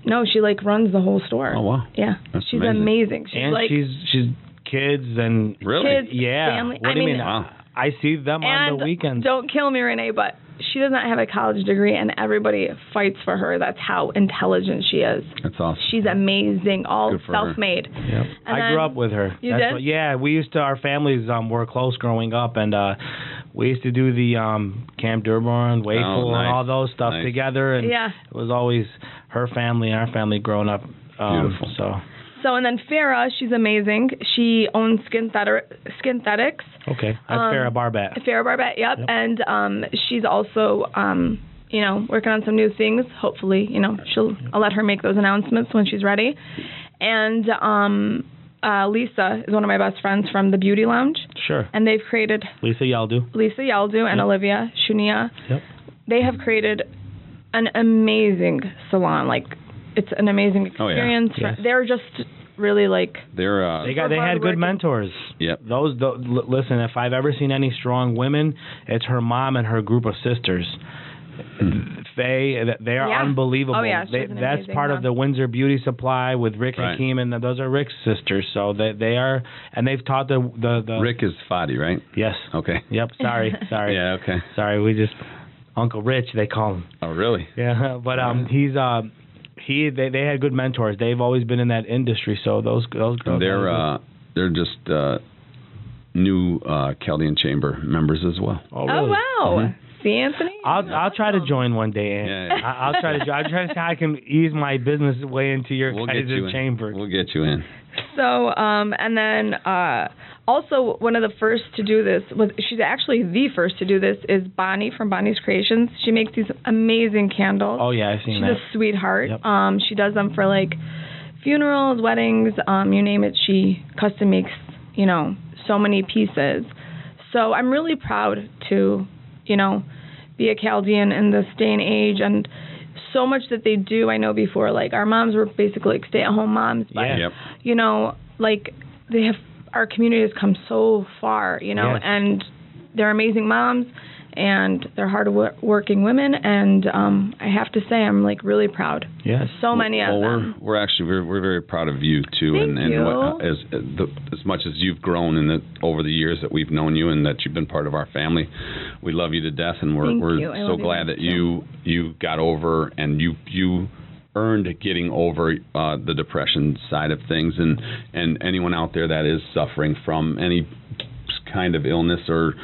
No, she runs the whole store. Oh wow. Yeah. She's amazing. She's kids and really? Kids, yeah. family. What do you mean? Wow. I see them on the weekends. Don't kill me, Renee, but she does not have a college degree, and everybody fights for her. That's how intelligent she is. That's awesome. She's amazing, all Good for self-made. Yep. I grew up with her. You did? Yeah, we used to. Our families were close growing up, and we used to do the Camp Dearborn, Wakefield, nice. and all those stuff together. And it was always her family and our family growing up. Beautiful. So, and then Farrah, she's amazing. She owns Skinthetics. Okay, that's Farrah Barbat. Farrah Barbat, yep. And she's also, working on some new things. Hopefully, I'll let her make those announcements when she's ready. And Lisa is one of my best friends from the Beauty Lounge. Sure. And they've created Lisa Yaldu and Olivia Shunia. Yep. They have created an amazing salon. It's an amazing experience. Oh, yeah. Yes. They're just really they had good mentors. Yep. Listen, if I've ever seen any strong women, it's her mom and her group of sisters. They are unbelievable. Oh, yeah, that's part of the Windsor Beauty Supply with Rick Hakeem, and those are Rick's sisters. So they are, and they've taught the Rick is Fadi, right? Yes. Okay. Yep. Sorry. Yeah. Okay. Sorry. We just Uncle Rich, they call him. Oh, really? Yeah. But they had good mentors. They've always been in that industry. So those girls. They're just new Chaldean Chamber members as well. Oh, really? Oh wow. Mm-hmm. See, Anthony? I'll try to join one day. Yeah. I'll try to see how I can ease my business way into your guys' chamber. We'll get you in. So, and then also one of the first to do this she's actually the first to do this is Bonnie from Bonnie's Creations. She makes these amazing candles. Oh yeah, I've seen that. She's a sweetheart. Yep. She does them for funerals, weddings, you name it. She custom makes so many pieces. So I'm really proud to be a Chaldean in this day and age, and so much that they do. I know before, our moms were basically stay-at-home moms, but they have, our community has come so far, and they're amazing moms, and they're hard-working women, and I have to say I'm really proud. Yes. So many of them. We're very proud of you too, Thank you. As much as you've grown over the years that we've known you and that you've been part of our family, we love you to death, and we're so glad that you got over and you earned getting over the depression side of things, and anyone out there that is suffering from any kind of illness or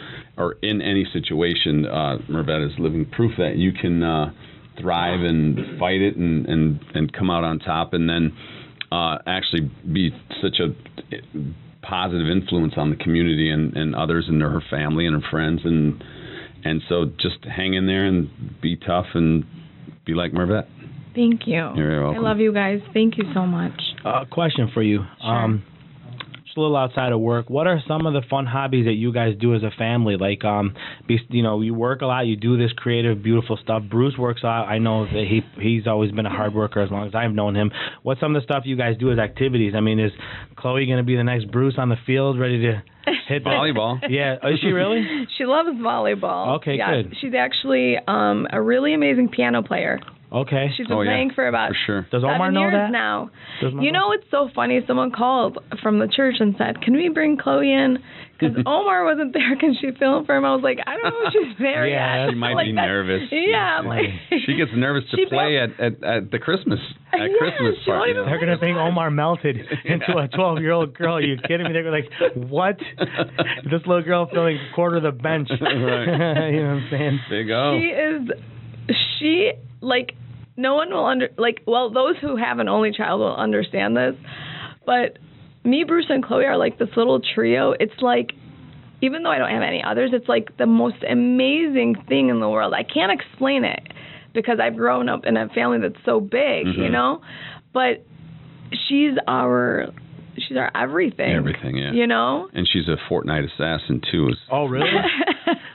in any situation, Mervit is living proof that you can thrive and fight it and come out on top, and then actually be such a positive influence on the community and others and her family and her friends, and so just hang in there and be tough and be like Mervit. Thank you. You're very welcome. I love you guys. Thank you so much. Question for you. Sure. Just a little outside of work, what are some of the fun hobbies that you guys do as a family? You work a lot, you do this creative, beautiful stuff. Bruce works out. I know that he's always been a hard worker as long as I've known him. What's some of the stuff you guys do as activities? I mean, is Chloe going to be the next Bruce on the field, ready to hit volleyball? Yeah. Is she really? She loves volleyball. Okay, good. She's actually a really amazing piano player. Okay. She's been playing for about Does Omar 7 know years that? now. You know, it's so funny. Someone called from the church and said, "Can we bring Chloe in?" Because Omar wasn't there. Can she film for him? I was like, I don't know if she's there yet. She might be nervous. Yeah. She gets nervous to play at the Christmas party. They're going to think Omar melted into a 12-year-old girl. Are you kidding me? They're like, what? This little girl filling a quarter of the bench. Right. You know what I'm saying? There you go. No one will those who have an only child will understand this, but me, Bruce, and Chloe are like this little trio. It's like, even though I don't have any others, it's like the most amazing thing in the world. I can't explain it because I've grown up in a family that's so big, but she's our she's our everything. Everything, yeah. You know? And she's a Fortnite assassin, too. Oh, really?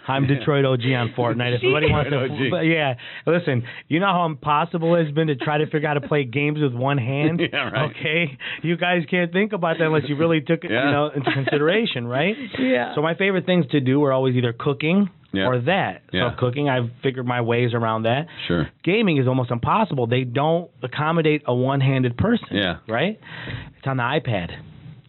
I'm Detroit OG on Fortnite. If anybody wants to, but yeah. Listen, you know how impossible it's been to try to figure out how to play games with one hand. Yeah, right. Okay, you guys can't think about that unless you really took it, into consideration, right? Yeah. So my favorite things to do are always either cooking or that. Yeah. So cooking, I've figured my ways around that. Sure. Gaming is almost impossible. They don't accommodate a one-handed person. Yeah. Right? It's on the iPad.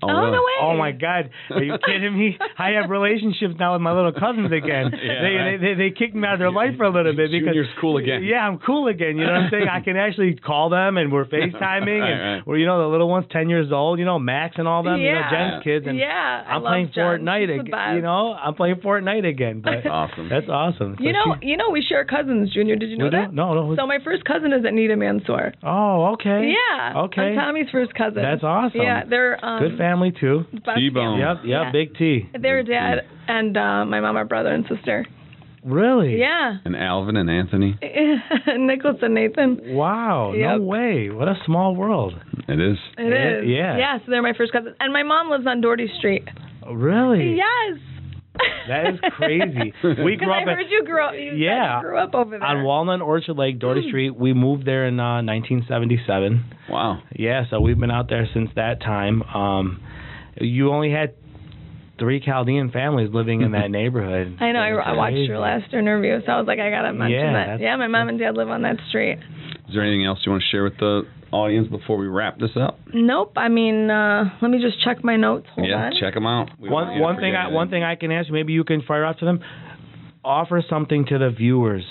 Oh, no way. Oh, my God. Are you kidding me? I have relationships now with my little cousins again. They kicked me out of their life for a little bit. Because Junior's cool again. Yeah, I'm cool again. You know what I'm saying? I can actually call them, and we're FaceTiming. Right. And we're, the little one's 10 years old, Max and all them, Jen's kids. And I I'm love playing Jen. Fortnite She's the again. best. I'm playing Fortnite again. But That's awesome. That's awesome. So we share cousins, Junior. Did you know that? No. So my first cousin is Anita Mansour. Oh, okay. Yeah. Okay. I'm Tommy's first cousin. That's awesome. Yeah, they're good family, too. best T-Bone. family. Yep, big T. Their dad and my mom are brother and sister. Really? Yeah. And Alvin and Anthony. Nicholas and Nathan. Wow, Yep. no way. What a small world. It is. It is. Yeah. Yeah, so they're my first cousins. And my mom lives on Doherty Street. Really? Yes. That is crazy. We grew I up heard you grew up. You said you grew up over there. on Walnut Orchard Lake, Doherty Street. We moved there in 1977. Wow. Yeah, so we've been out there since that time. You only had 3 Chaldean families living in that neighborhood. I know. I watched your last interview, so I was like, I gotta mention that. Yeah, my mom and dad live on that street. Is there anything else you want to share with the audience before we wrap this up? Nope. I mean, let me just check my notes. Hold on. Check them out. One thing I can ask, maybe you can fire off to them. Offer something to the viewers.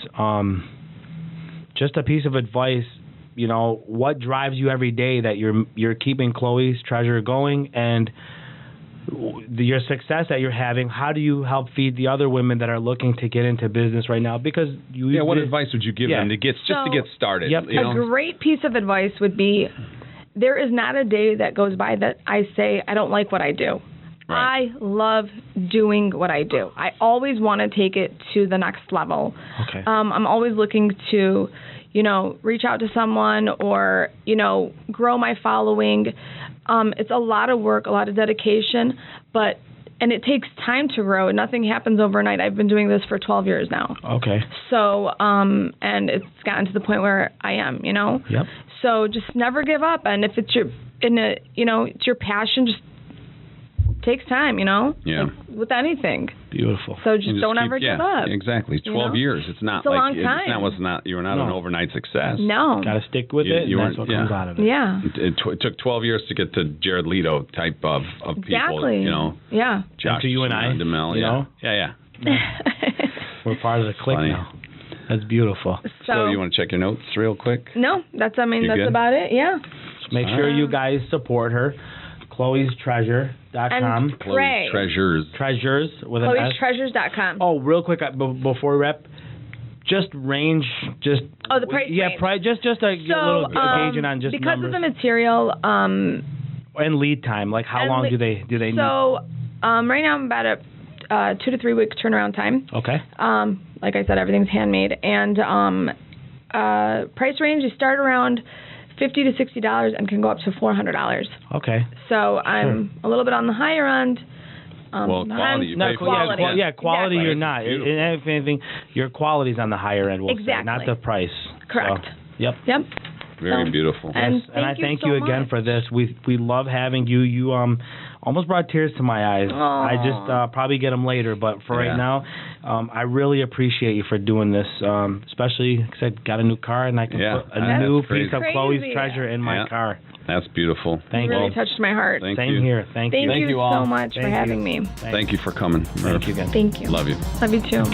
Just a piece of advice. What drives you every day that you're keeping Chloe's Treasure going, and your success that you're having. How do you help feed the other women that are looking to get into business right now? Because what advice would you give them to get started? Yep. A great piece of advice would be: there is not a day that goes by that I say I don't like what I do. Right. I love doing what I do. I always want to take it to the next level. Okay. I'm always looking to, reach out to someone or, grow my following. It's a lot of work, a lot of dedication, and it takes time to grow. Nothing happens overnight. I've been doing this for 12 years now. Okay. So, and it's gotten to the point where I am, Yep. So just never give up. And if it's it's your passion, just takes time, Yeah. like with anything. Beautiful. So just don't ever give up. Exactly. 12 years. It's not It's a like long time. you were not an overnight success. No. Got to stick with it, and that's what comes out of it. Yeah. It took 12 years to get to Jared Leto type of people. Exactly. Yeah. Josh, to you and I, DeMel, Yeah. We're part of the clique Funny. now. That's beautiful. So you want to check your notes real quick? No, that's You're good? about it. Yeah. Make sure you guys support her. KUWTC.com. And pray. Treasures. Treasures with an S. KUWTCtreasures.com. Oh, real quick before we wrap, just range, the price range. Just a little gauging on just because numbers. of the material. And lead time, like how long do they need? So right now I'm about a 2 to 3 week turnaround time. Okay. Like I said, everything's handmade, and price range you start around $50 to $60 and can go up to $400. Okay. So I'm a little bit on the higher end. Quality. You pay for quality. Quality. Exactly. You're not. And if anything, your quality's on the higher end. We'll say, not the price. Correct. So, yep. Very beautiful. And I thank you so again much. for this. We love having you. You almost brought tears to my eyes. Aww. I just probably get them later, but for right now, I really appreciate you for doing this. Especially because I got a new car and I can put a new piece of Chloe's Treasure in my car. That's beautiful. Thank you. You. Really touched my heart. Same here. Thank you. Thank you all. so much for having me. Thank you for coming. Thank you again. Thank you. Love you. Love you too.